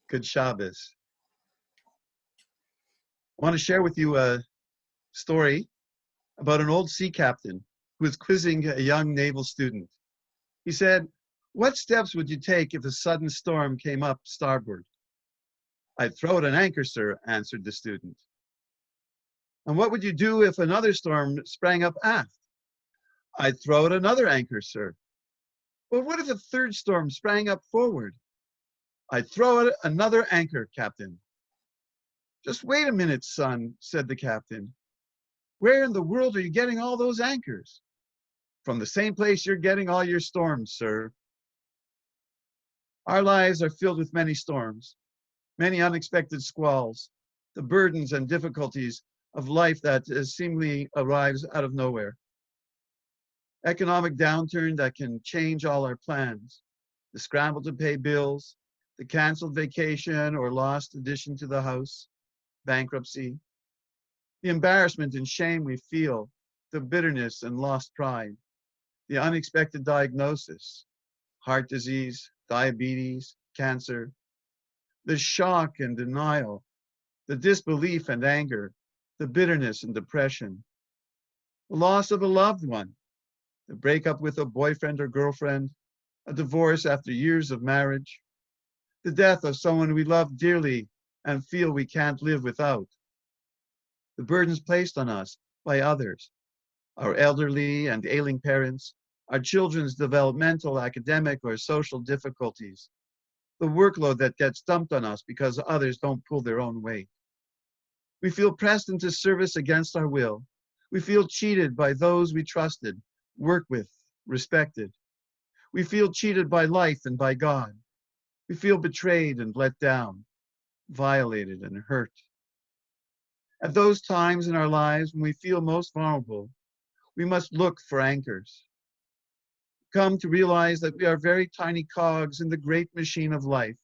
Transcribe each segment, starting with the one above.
Good Shabbos. I want to share with you a story about an old sea captain who was quizzing a young naval student. He said, "What steps would you take if a sudden storm came up starboard?" "I'd throw out an anchor, sir," answered the student. "And what would you do if another storm sprang up aft?" "I'd throw out another anchor, sir." "Well, what if a third storm sprang up forward?" "I'd throw out another anchor, captain." "Just wait a minute, son," said the captain. "Where in the world are you getting all those anchors?" "From the same place you're getting all your storms, sir." Our lives are filled with many storms, many unexpected squalls, the burdens and difficulties of life that seemingly arrives out of nowhere. Economic downturn that can change all our plans, the scramble to pay bills, the canceled vacation or lost addition to the house, bankruptcy, the embarrassment and shame we feel, the bitterness and lost pride, the unexpected diagnosis, heart disease, diabetes, cancer, the shock and denial, the disbelief and anger, the bitterness and depression, the loss of a loved one, the breakup with a boyfriend or girlfriend, a divorce after years of marriage, the death of someone we love dearly and feel we can't live without, the burdens placed on us by others, our elderly and ailing parents, our children's developmental, academic, or social difficulties, the workload that gets dumped on us because others don't pull their own weight. We feel pressed into service against our will. We feel cheated by those we trusted, worked with, respected. We feel cheated by life and by God. We feel betrayed and let down, violated and hurt. At those times in our lives when we feel most vulnerable, we must look for anchors. Come to realize that we are very tiny cogs in the great machine of life,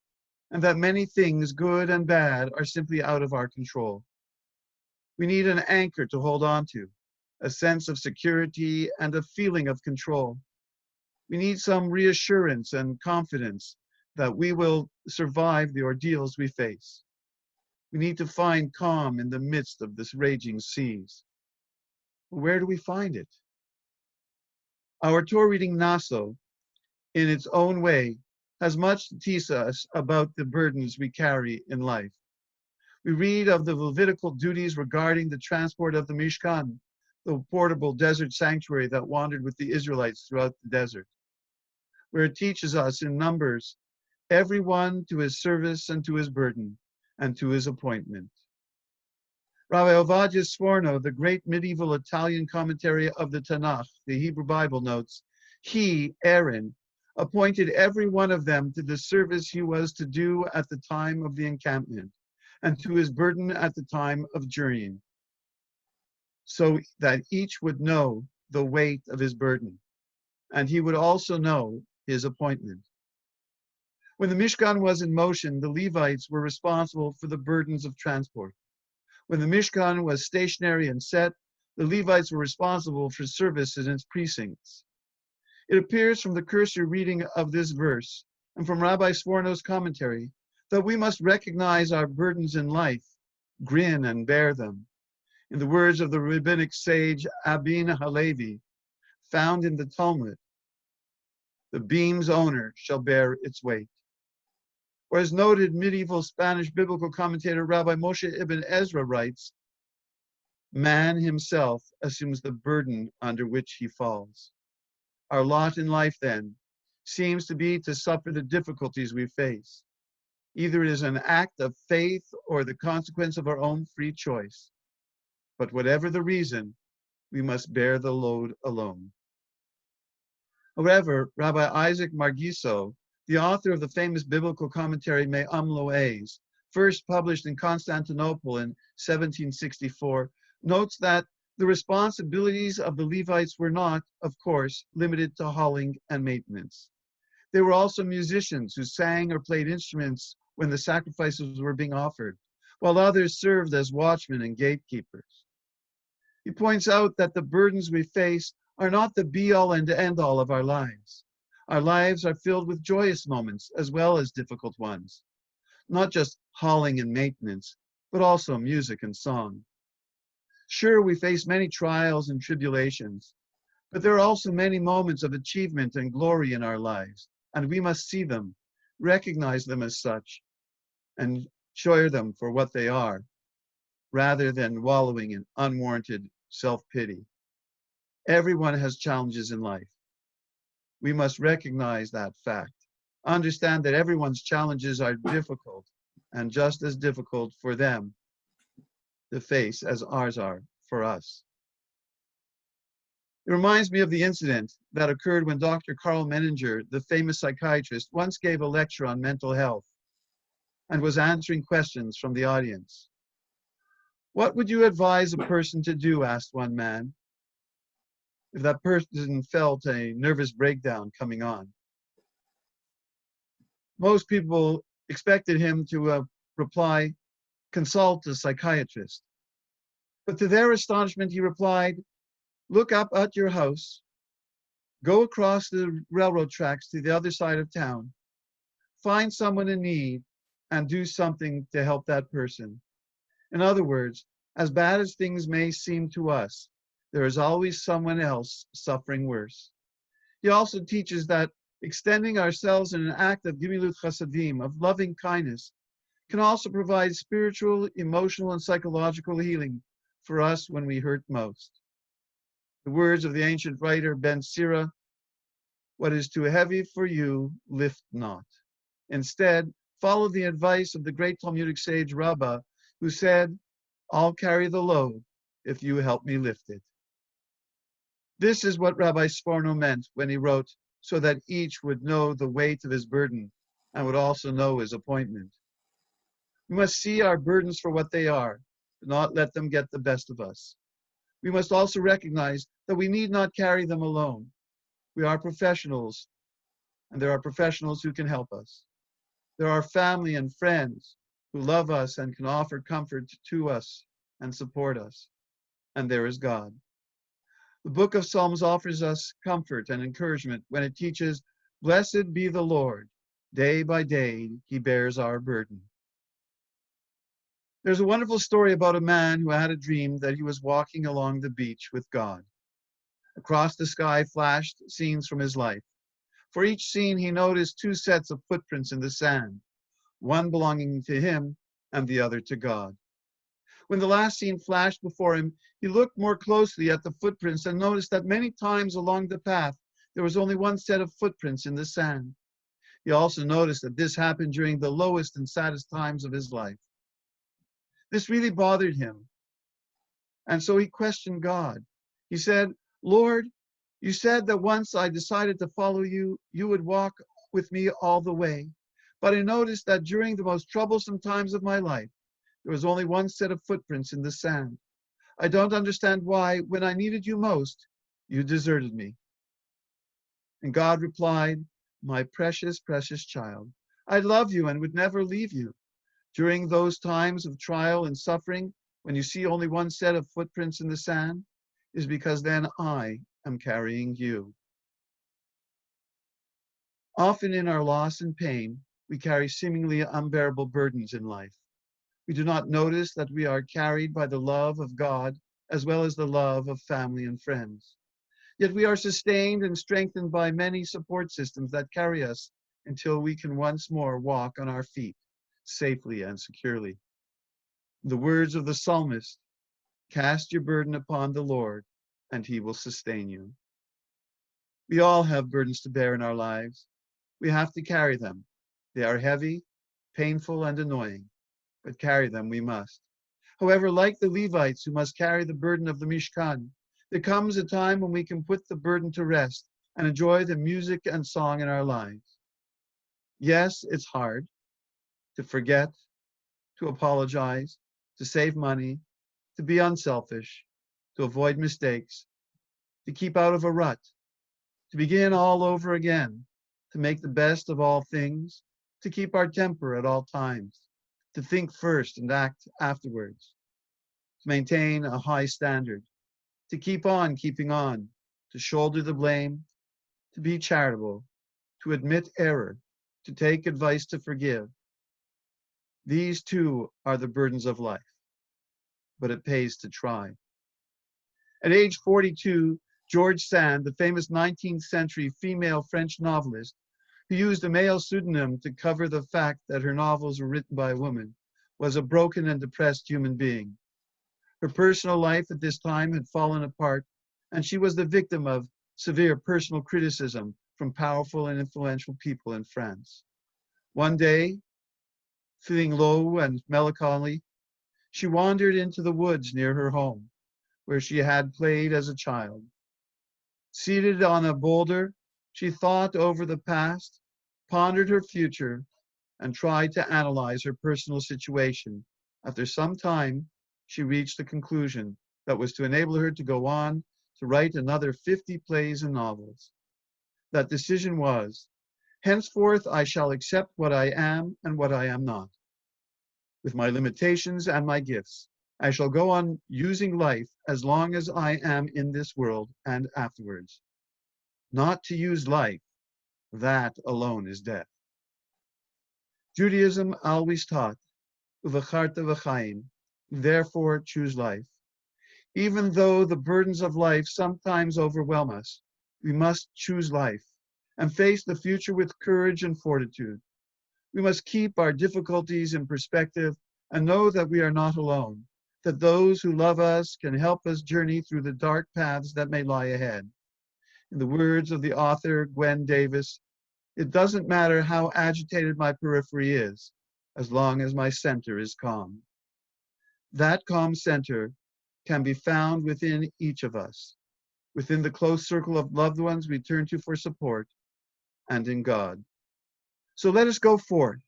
and that many things, good and bad, are simply out of our control. We need an anchor to hold on to, a sense of security and a feeling of control. We need some reassurance and confidence that we will survive the ordeals we face. We need to find calm in the midst of this raging seas. Where do we find it? Our Torah reading Naso, in its own way, has much to teach us about the burdens we carry in life. We read of the Levitical duties regarding the transport of the Mishkan, the portable desert sanctuary that wandered with the Israelites throughout the desert, where it teaches us in Numbers, everyone to his service and to his burden and to his appointment. Rabbi Ovadia Sforno, the great medieval Italian commentary of the Tanakh, the Hebrew Bible, notes, he, Aaron, appointed every one of them to the service he was to do at the time of the encampment and to his burden at the time of journeying, so that each would know the weight of his burden, and he would also know his appointment. When the Mishkan was in motion, the Levites were responsible for the burdens of transport. When the Mishkan was stationary and set, the Levites were responsible for service in its precincts. It appears from the cursory reading of this verse and from Rabbi Sforno's commentary that we must recognize our burdens in life, grin and bear them. In the words of the rabbinic sage Abin Halevi, found in the Talmud, the beam's owner shall bear its weight. Or as noted medieval Spanish biblical commentator Rabbi Moshe Ibn Ezra writes, man himself assumes the burden under which he falls. Our lot in life, then, seems to be to suffer the difficulties we face. Either it is an act of faith or the consequence of our own free choice. But whatever the reason, we must bear the load alone. However, Rabbi Isaac Margiso, the author of the famous biblical commentary Me'am Lo'ez, first published in Constantinople in 1764, notes that the responsibilities of the Levites were not, of course, limited to hauling and maintenance. They were also musicians who sang or played instruments when the sacrifices were being offered, while others served as watchmen and gatekeepers. He points out that the burdens we face are not the be-all and end-all of our lives. Our lives are filled with joyous moments as well as difficult ones. not just hauling and maintenance, but also music and song. Sure, we face many trials and tribulations, but there are also many moments of achievement and glory in our lives, and we must see them, recognize them as such, and share them for what they are, rather than wallowing in unwarranted self-pity. Everyone has challenges in life. We must recognize that fact. Understand that everyone's challenges are difficult and just as difficult for them to face as ours are for us. It reminds me of the incident that occurred when Dr. Karl Menninger, the famous psychiatrist, once gave a lecture on mental health and was answering questions from the audience. "What would you advise a person to do?" asked one man, if that person felt a nervous breakdown coming on. Most people expected him to reply, "Consult a psychiatrist." But to their astonishment, he replied, "Look up at your house, go across the railroad tracks to the other side of town, find someone in need, and do something to help that person." In other words, as bad as things may seem to us, there is always someone else suffering worse. He also teaches that extending ourselves in an act of gimilut chasadim, of loving kindness, can also provide spiritual, emotional, and psychological healing for us when we hurt most. The words of the ancient writer Ben Sira, "What is too heavy for you, lift not." Instead, follow the advice of the great Talmudic sage Rabbah, who said, "I'll carry the load if you help me lift it." This is what Rabbi Sforno meant when he wrote, "So that each would know the weight of his burden and would also know his appointment." We must see our burdens for what they are, but not let them get the best of us. We must also recognize that we need not carry them alone. We are professionals, and there are professionals who can help us. There are family and friends who love us and can offer comfort to us and support us. And there is God. The book of Psalms offers us comfort and encouragement when it teaches, "Blessed be the Lord. Day by day, he bears our burden." There's a wonderful story about a man who had a dream that he was walking along the beach with God. Across the sky flashed scenes from his life. For each scene, he noticed two sets of footprints in the sand, one belonging to him and the other to God. When the last scene flashed before him, he looked more closely at the footprints and noticed that many times along the path, there was only one set of footprints in the sand. He also noticed that this happened during the lowest and saddest times of his life. This really bothered him. And so he questioned God. He said, "Lord, you said that once I decided to follow you, you would walk with me all the way. But I noticed that during the most troublesome times of my life, there was only one set of footprints in the sand. I don't understand why, when I needed you most, you deserted me." And God replied, "My precious, precious child, I love you and would never leave you. During those times of trial and suffering, when you see only one set of footprints in the sand, is because then I am carrying you." Often in our loss and pain, we carry seemingly unbearable burdens in life. We do not notice that we are carried by the love of God as well as the love of family and friends. Yet we are sustained and strengthened by many support systems that carry us until we can once more walk on our feet safely and securely. The words of the psalmist, "Cast your burden upon the Lord, and he will sustain you." We all have burdens to bear in our lives. We have to carry them. They are heavy, painful, and annoying, but carry them we must. However, like the Levites who must carry the burden of the Mishkan, there comes a time when we can put the burden to rest and enjoy the music and song in our lives. Yes, it's hard to forget, to apologize, to save money, to be unselfish, to avoid mistakes, to keep out of a rut, to begin all over again, to make the best of all things, to keep our temper at all times, to think first and act afterwards, to maintain a high standard, to keep on keeping on, to shoulder the blame, to be charitable, to admit error, to take advice, to forgive. These too are the burdens of life, but it pays to try. At age 42, George Sand, the famous 19th century female French novelist, who used a male pseudonym to cover the fact that her novels were written by a woman, was a broken and depressed human being. Her personal life at this time had fallen apart, and she was the victim of severe personal criticism from powerful and influential people in France. One day, feeling low and melancholy, she wandered into the woods near her home, where she had played as a child. Seated on a boulder, she thought over the past, pondered her future, and tried to analyze her personal situation. After some time, she reached a conclusion that was to enable her to go on to write another 50 plays and novels. That decision was, henceforth I shall accept what I am and what I am not. With my limitations and my gifts, I shall go on using life as long as I am in this world and afterwards. Not to use life, that alone is death. Judaism always taught, "Uvacharta v'chaim," therefore choose life. Even though the burdens of life sometimes overwhelm us, we must choose life and face the future with courage and fortitude. We must keep our difficulties in perspective and know that we are not alone, that those who love us can help us journey through the dark paths that may lie ahead. In the words of the author Gwen Davis, it doesn't matter how agitated my periphery is, as long as my center is calm. That calm center can be found within each of us, within the close circle of loved ones we turn to for support, and in God. So let us go forth,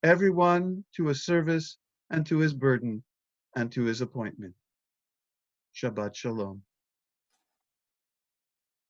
everyone to a service and to his burden and to his appointment. Shabbat Shalom.